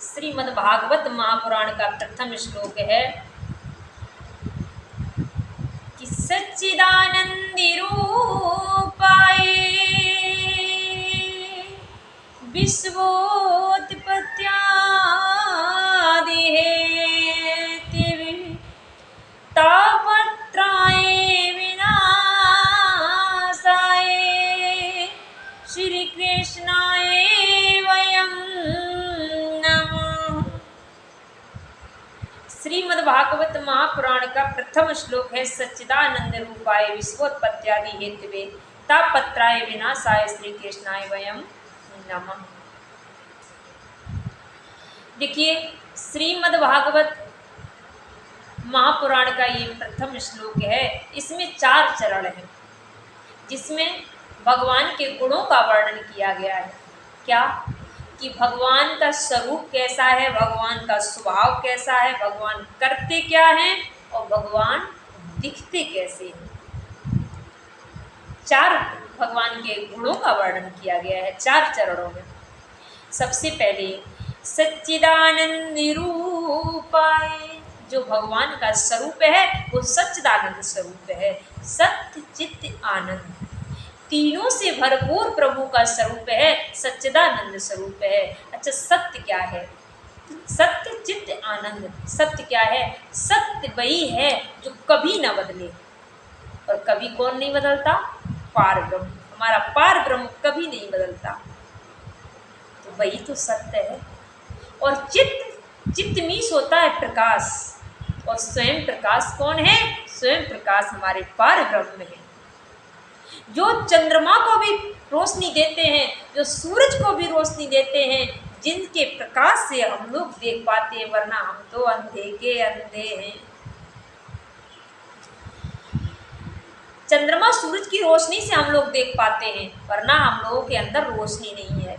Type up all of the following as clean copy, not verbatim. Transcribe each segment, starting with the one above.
श्रीमद् भागवत महापुराण का प्रथम श्लोक है कि सच्चिदानंदी रूपाय विश्वोत्पत्त्यादि हेतवे तापत्रय विनाशाय श्री कृष्णाय वयं नमः। श्रीमद् भागवत महापुराण का प्रथम श्लोक है सच्चिदानंद रूपाय विश्वोत्पत्त्यादि हेतवे तापत्राय विनाशाय श्री कृष्णाय वयं नमः। देखिए, श्रीमद् भागवत महापुराण का ये प्रथम श्लोक है। इसमें 4 चरण हैं जिसमें भगवान के गुणों का वर्णन किया गया है। क्या कि भगवान का स्वरूप कैसा है, भगवान का स्वभाव कैसा है, भगवान करते क्या हैं और भगवान दिखते कैसे हैं। 4 भगवान के गुणों का वर्णन किया गया है 4 चरणों में। सबसे पहले सच्चिदानंद रूपाय, जो भगवान का स्वरूप है वो सच्चिदानंद स्वरूप है, सत्य चित्त आनंद, तीनों से भरपूर प्रभु का स्वरूप है, सच्चिदानंद स्वरूप है। अच्छा, सत्य क्या है? सत्य चित्त आनंद। सत्य क्या है? सत्य वही है जो कभी न बदले। और कभी कौन नहीं बदलता? पार ब्रह्म। हमारा पार ब्रह्म कभी नहीं बदलता, तो वही तो सत्य है। और चित्त मीन्स होता है प्रकाश, और स्वयं प्रकाश कौन है? स्वयं प्रकाश हमारे पार ब्रह्म है, जो चंद्रमा को भी रोशनी देते हैं, जो सूरज को भी रोशनी देते हैं, जिनके प्रकाश से हम लोग देख पाते हैं, वरना हम तो अंधे के अंधे हैं। चंद्रमा सूरज की रोशनी से हम लोग देख पाते हैं, वरना हम लोगों के अंदर रोशनी नहीं है।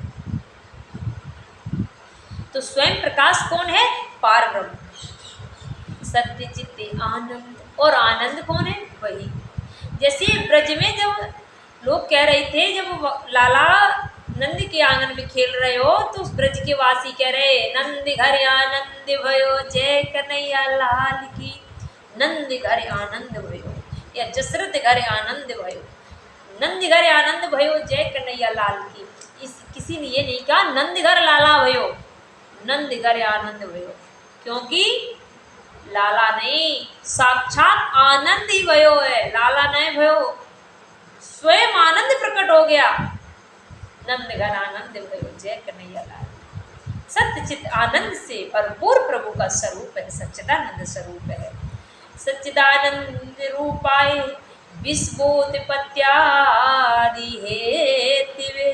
तो स्वयं प्रकाश कौन है? पार ब्रह्म। सत्य चित्त आनंद, और आनंद कौन है? वही। जैसे ब्रज में जब लोग कह रहे थे, जब लाला नंद के आंगन में खेल रहे हो, तो उस ब्रज के वासी कह रहे नंद घर आनंद भयो, जय कन्हैया लाल की। नंद घर आनंद भयो, या जसरथ घर आनंद भयो। नंद घर आनंद भयो, जय कन्हैया लाल की। किसी ने ये नहीं कहा नंद घर लाला भयो, नंद घर आनंद भयो, क्योंकि लाला नहीं, साक्षात आनंद ही भयो है। लाला नहीं भयो, स्वयं आनंद प्रकट हो गया। नंद घर आनंद भयो, जय कन्हैया लाल। सत्य चित आनंद से भरपूर प्रभु का स्वरूप है, सच्चिदानंद स्वरूप है। सच्चिदानंद रूपाय विश्वोत्पत्त्यादि हेतवे,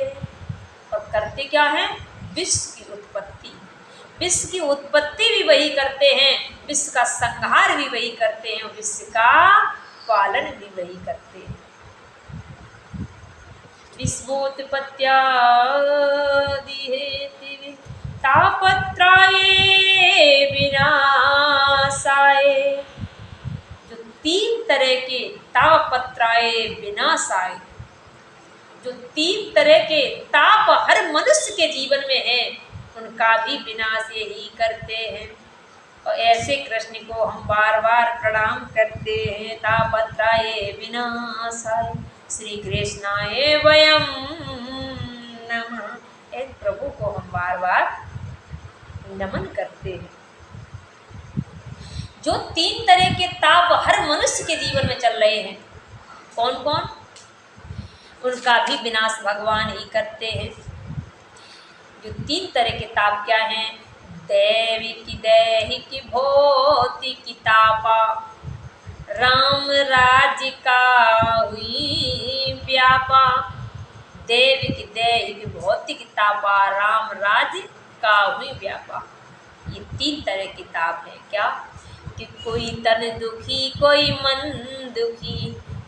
और करते क्या है? विश्व की उत्पत्ति। विश्व की उत्पत्ति भी वही करते हैं, विश्व का संहार भी वही करते हैं, विश्व का पालन भी वही करते हैं। विश्वोत्पत्त्यादि हेतवे तापत्राय विनाशाय, जो 3 तरह के तापत्राय विनाशाय, जो 3 तरह के ताप हर मनुष्य के जीवन में है, उनका भी विनाश यही करते हैं। और ऐसे कृष्ण को हम बार बार प्रणाम करते हैं। तापत्राय विनाशाय श्री कृष्णाय वयं नमः। एक प्रभु को हम बार बार नमन करते हैं। जो 3 तरह के ताप हर मनुष्य के जीवन में चल रहे हैं, कौन कौन? उनका भी विनाश भगवान ही करते हैं। जो 3 तरह के ताप क्या हैं? दैविक दैहिक भौतिक तापा, राम राज्य का हुई व्यापा। दैविक दैहिक भौतिक तापा, राम राज्य का हुई व्यापा। ये 3 तरह के ताप हैं। क्या कि कोई तन दुखी, कोई मन दुखी,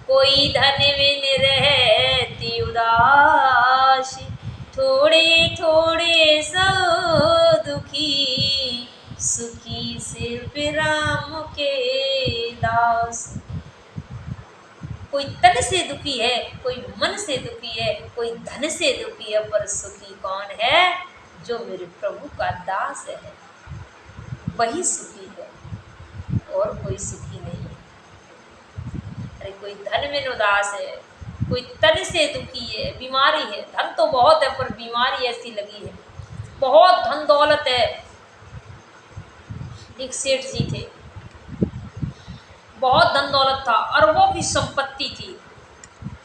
कोई धन बिन रहती उदासी, थोड़े थोड़े सब दुखी, सुखी सिर्फ राम के दास। कोई तन से दुखी है, कोई मन से दुखी है, कोई धन से दुखी है, पर सुखी कौन है? जो मेरे प्रभु का दास है वही सुखी है, और कोई सुखी नहीं है। अरे कोई धन में उदास है, कोई तन से दुखी है, बीमारी है। धन तो बहुत है पर बीमारी ऐसी लगी है। बहुत धन दौलत है। एक सेठ जी थे, बहुत धन दौलत था, अरबों की संपत्ति थी,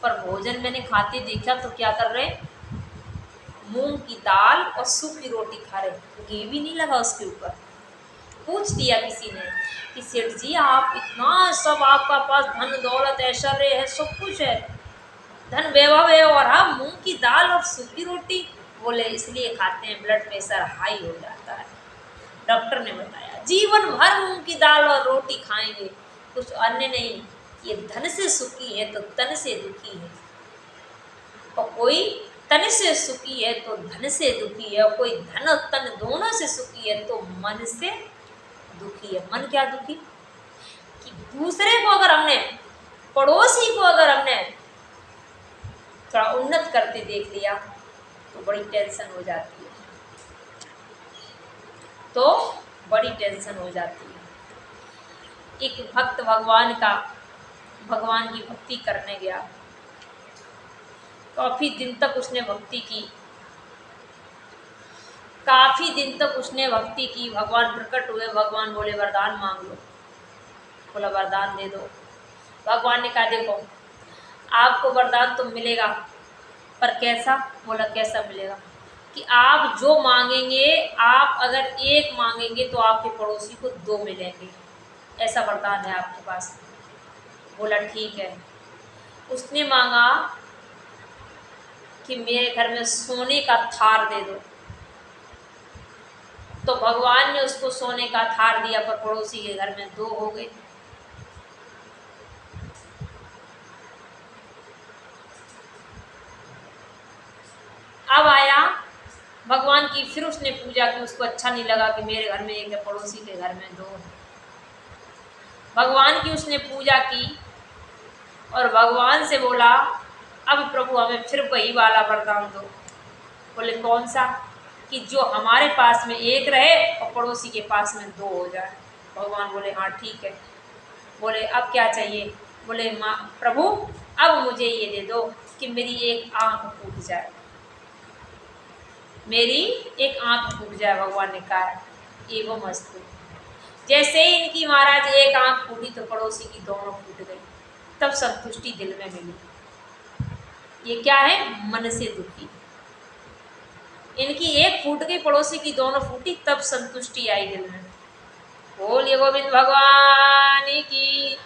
पर भोजन मैंने खाते देखा तो क्या कर रहे, मूंग की दाल और सूखी रोटी खा रहे, घी भी नहीं लगा उसके ऊपर। पूछ दिया किसी ने कि सेठ जी आप इतना सब, आपका पास धन दौलत ऐश्वर्य है, सब कुछ है, धन वैभव है, और हम मूंग की दाल और सूखी रोटी? बोले इसलिए खाते हैं, ब्लड प्रेशर हाई हो जाता है। डॉक्टर ने बताया जीवन भर मूंग की दाल और रोटी खाएंगे, कुछ अन्य नहीं। ये धन से सुखी है तो तन से दुखी है, और कोई तन से सुखी है तो धन से दुखी है, और कोई धन और तन दोनों से सुखी है तो मन से दुखी है। मन क्या दुखी? कि दूसरे को अगर हमने, पड़ोसी को अगर हमने थोड़ा उन्नत करते देख लिया तो बड़ी टेंशन हो जाती है, तो बड़ी टेंशन हो जाती है। एक भक्त भगवान की भक्ति करने गया, काफ़ी दिन तक उसने भक्ति की, काफ़ी दिन तक उसने भक्ति की। भगवान प्रकट हुए, भगवान बोले वरदान मांग लो। बोला वरदान दे दो। भगवान ने कहा देखो आपको वरदान तो मिलेगा, पर कैसा? बोला कैसा मिलेगा? कि आप जो मांगेंगे, आप अगर एक मांगेंगे तो आपके पड़ोसी को 2 मिलेंगे, ऐसा वरदान है आपके पास। बोला ठीक है। उसने मांगा कि मेरे घर में सोने का थार दे दो, तो भगवान ने उसको सोने का थार दिया, पर पड़ोसी के घर में 2 हो गए। अब आया भगवान की, फिर उसने पूजा की, उसको अच्छा नहीं लगा कि मेरे घर में 1 है, पड़ोसी के घर में 2 है। भगवान की उसने पूजा की और भगवान से बोला अब प्रभु हमें फिर वही वाला वरदान दो। बोले कौन सा? कि जो हमारे पास में 1 रहे और पड़ोसी के पास में 2 हो जाए। भगवान बोले हाँ ठीक है। बोले अब क्या चाहिए? बोले माँ प्रभु अब मुझे ये दे दो कि मेरी 1 आँख फूट जाए, मेरी 1 आँख फूट जाए। भगवान ने कहा एवं अस्तु। जैसे ही इनकी महाराज 1 आँख फूटी तो पड़ोसी की दोनों फूट गई, तब संतुष्टि दिल में मिली। ये क्या है? मन से दुखी। इनकी 1 फूट गई, पड़ोसी की दोनों फूटी, तब संतुष्टि आई दिल में। बोलिए गोविंद भगवान की।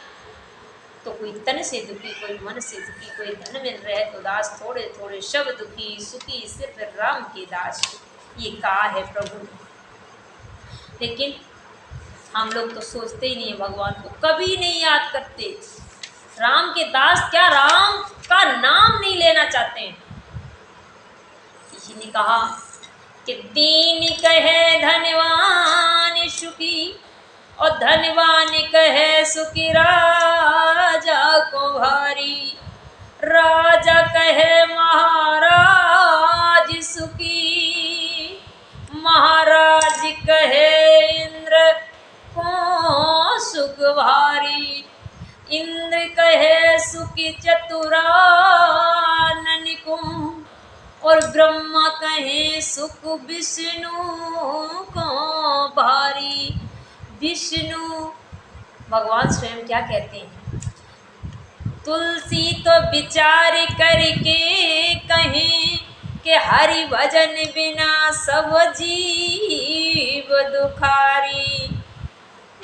तो कोई तन से दुखी, कोई मन से दुखी, कोई धन मिल रहे तो दास, थोड़े थोड़े शब्द दुखी, सुखी सिर्फ राम के दास। ये कहा है प्रभु ने। लेकिन हम लोग तो सोचते ही नहीं है, भगवान को कभी नहीं याद करते। राम के दास क्या, राम का नाम नहीं लेना चाहते हैं। किसी ने कहा कि दीन कहे धनवान सुखी, और धनवान कहे सुखी राजा को भारी। राजा कहे महाराज सुखी, महाराज कहे इंद्र को सुख भारी। इंद्र कहे सुखी चतुरानन को, और ब्रह्मा कहे सुख विष्णु को भारी। विष्णु भगवान स्वयं क्या कहते हैं? तुलसी तो विचार करके कहें कि हरि भजन बिना सब जीव दुखारी।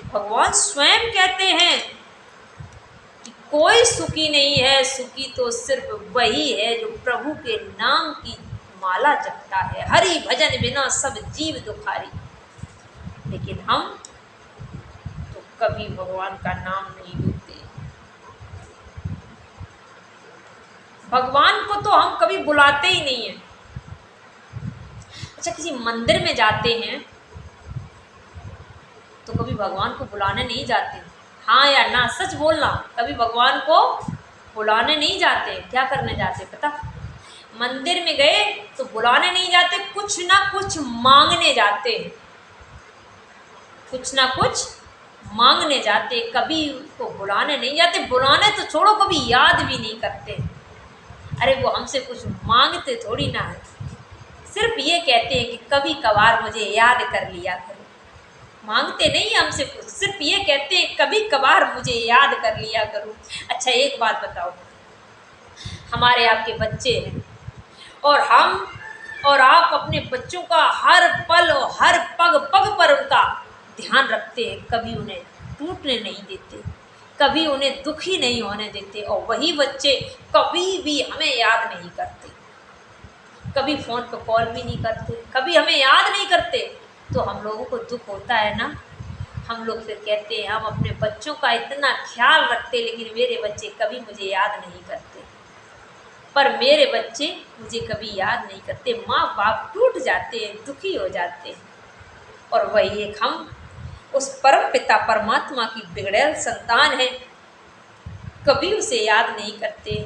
भगवान स्वयं कहते हैं कि कोई सुखी नहीं है, सुखी तो सिर्फ वही है जो प्रभु के नाम की माला जपता है। हरि भजन बिना सब जीव दुखारी। लेकिन हम तो कभी भगवान का नाम नहीं लेते। भगवान को तो हम कभी बुलाते ही नहीं हैं। अच्छा किसी मंदिर में जाते हैं तो कभी भगवान को बुलाने नहीं जाते। हाँ या ना, सच बोलना। कभी भगवान को बुलाने नहीं जाते। क्या करने जाते पता? मंदिर में गए तो बुलाने नहीं जाते, कुछ ना कुछ मांगने जाते, कुछ ना कुछ मांगने जाते, कभी उसको बुलाने नहीं जाते। बुलाने तो छोड़ो, कभी याद भी नहीं करते। अरे वो हमसे कुछ मांगते थोड़ी ना है, सिर्फ ये कहते हैं कि कभी कभार मुझे याद कर लिया करो। मांगते नहीं हमसे कुछ, सिर्फ ये कहते हैं कभी कभार मुझे याद कर लिया करो। अच्छा एक बात बताओ, हमारे आपके बच्चे हैं और हम और आप अपने बच्चों का हर पल और हर पग पग पर उनका ध्यान रखते हैं, कभी उन्हें टूटने नहीं देते, कभी उन्हें दुखी नहीं होने देते। और वही बच्चे कभी भी हमें याद नहीं करते, कभी फ़ोन पर कॉल भी नहीं करते, कभी हमें याद नहीं करते। तो हम लोगों को दुख होता है ना। हम लोग फिर कहते हैं हम अपने बच्चों का इतना ख्याल रखते, लेकिन मेरे बच्चे कभी मुझे याद नहीं करते। पर मेरे बच्चे मुझे कभी याद नहीं करते। माँ बाप टूट जाते हैं, दुखी हो जाते हैं। और वही एक हम उस परम पिता परमात्मा की बिगड़ैल संतान है, कभी उसे याद नहीं करते।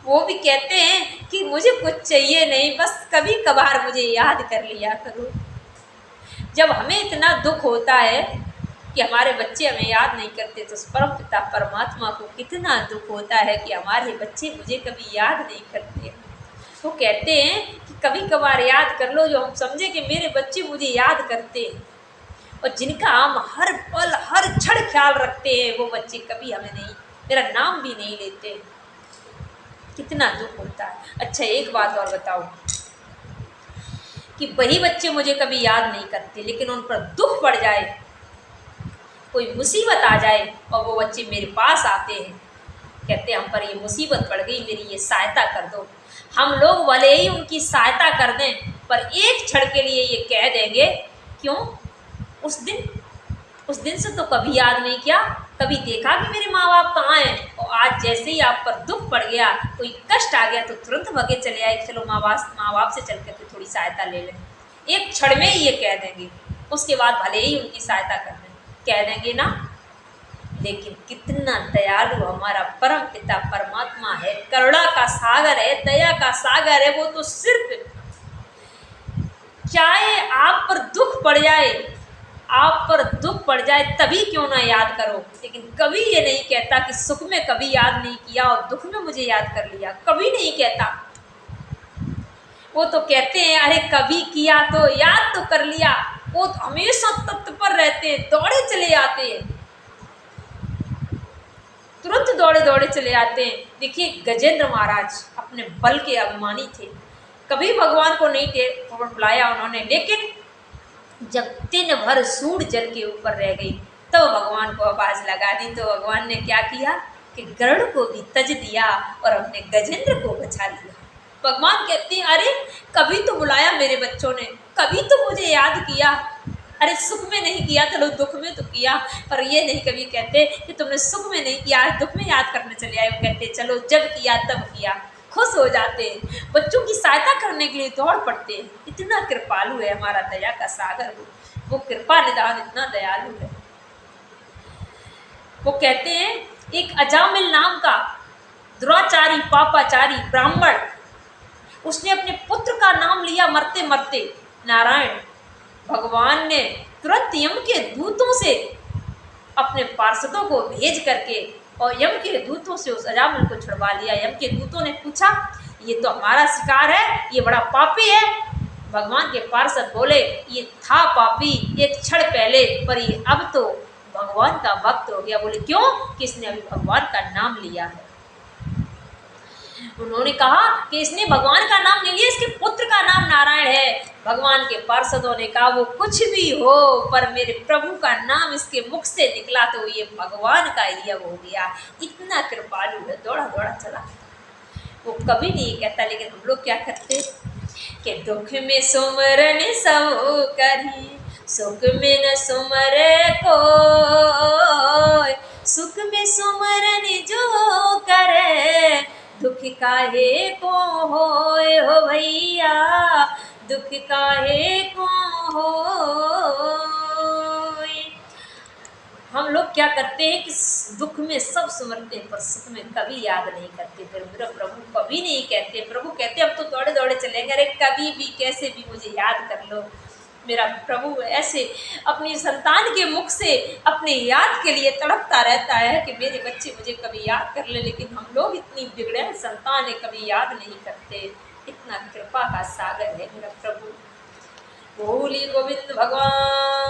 वो भी कहते हैं कि मुझे कुछ चाहिए नहीं, बस कभी कभार मुझे याद कर लिया करो। जब हमें इतना दुख होता है कि हमारे बच्चे हमें याद नहीं करते, तो उस परम पिता परमात्मा को कितना दुख होता है कि हमारे बच्चे मुझे कभी याद नहीं करते। वो कहते हैं कि कभी कभार याद कर लो, जो हम समझे कि मेरे बच्चे मुझे याद करते हैं और जिनका हम हर पल हर क्षण ख्याल रखते हैं, वो बच्चे कभी हमें नहीं, मेरा नाम भी नहीं लेते। कितना दुख होता है। अच्छा एक बात और बताओ कि वही बच्चे मुझे कभी याद नहीं करते, लेकिन उन पर दुख पड़ जाए, कोई मुसीबत आ जाए और वो बच्चे मेरे पास आते हैं, कहते हैं हम पर ये मुसीबत पड़ गई, मेरी ये सहायता कर दो। हम लोग भले ही उनकी सहायता कर दें, पर एक क्षण के लिए ये कह देंगे, क्यों उस दिन से तो कभी याद नहीं किया, कभी देखा कि मेरे माँ बाप कहाँ हैं। और आज जैसे ही आप पर दुख पड़ गया, कोई कष्ट आ गया, तो तुरंत भगे चले आए, चलो माँ बाप से चल करके थोड़ी सहायता ले लें। एक क्षण में ही ये कह देंगे, उसके बाद भले ही उनकी सहायता कर दें, कह देंगे ना। लेकिन कितना दयालु हमारा परम पिता परमात्मा है, करुणा का सागर है, दया का सागर है। वो तो सिर्फ चाहे आप पर दुख पड़ जाए, आप पर दुख पड़ जाए तभी क्यों ना याद करो, लेकिन कभी ये नहीं कहता कि सुख में कभी याद नहीं किया और दुख में मुझे याद कर लिया, कभी नहीं कहता। वो तो कहते हैं अरे कभी किया तो याद तो कर लिया। वो तो हमेशा तत्पर रहते हैं, दौड़े चले आते हैं, तुरंत दौड़े दौड़े चले आते हैं। देखिए गजेंद्र महाराज अपने बल के अभिमानी थे, कभी भगवान को नहीं बुलाया उन्होंने, लेकिन जब दिन भर सूढ़ जल के ऊपर रह गई, तो भगवान को आवाज़ लगा दी। तो भगवान ने क्या किया कि गरुड़ को भी तज दिया और अपने गजेंद्र को बचा लिया। भगवान कहते हैं अरे कभी तो बुलाया मेरे बच्चों ने, कभी तो मुझे याद किया। अरे सुख में नहीं किया, चलो दुख में तो किया, पर ये नहीं कभी कहते कि तुमने सुख में नहीं किया, दुख में याद करने चले आए। वो कहते चलो जब किया तब किया, खुश हो जाते हैं, बच्चों की सहायता करने के लिए दौड़ पड़ते हैं। इतना कृपालु है हमारा दया का सागर, वो कृपा निधान इतना दयालु है। वो कहते हैं एक अजामिल नाम का दुराचारी पापाचारी ब्राह्मण, उसने अपने पुत्र का नाम लिया मरते मरते नारायण। भगवान ने तुरंत यम के दूतों से अपने पार्षदों को भेज करके और यम के दूतों से उस अजामिल को छुड़वा लिया। यम के दूतों ने पूछा ये तो हमारा शिकार है, ये बड़ा पापी है। भगवान के पार्षद बोले ये था पापी एक क्षण पहले, पर ये अब तो भगवान का भक्त हो गया। बोले क्यों? कि इसने अभी भगवान का नाम लिया है। उन्होंने कहा कि इसने भगवान का नाम नहीं लिया, इसके पुत्र का नाम नारायण है। भगवान के पार्षदों ने कहा वो कुछ भी हो, पर मेरे प्रभु का नाम इसके मुख से निकला तो ये भगवान का ही हो गया। इतना कृपालु है, दौड़ा दौड़ा चला, वो कभी नहीं कहता। लेकिन हम लोग क्या करते कि दुख में सुमरन सब करी, सुख में न सुमरे को, सुख में सुमरन जो करे, दुख काहे को होए हो भैया, दुख काहे को होए। हम लोग क्या करते हैं कि दुख में सब सुमरते हैं पर सुख में कभी याद नहीं करते। फिर मेरा प्रभु कभी नहीं कहते, प्रभु कहते अब तो दौड़े दौड़े चलेंगे, अरे कभी भी कैसे भी मुझे याद कर लो। मेरा प्रभु ऐसे अपनी संतान के मुख से अपने याद के लिए तड़पता रहता है कि मेरे बच्चे मुझे कभी याद कर ले, लेकिन हम लोग इतनी बिगड़े संतान है, कभी याद नहीं करते। इतना कृपा का सागर है मेरा प्रभु। बोली गोविंद भगवान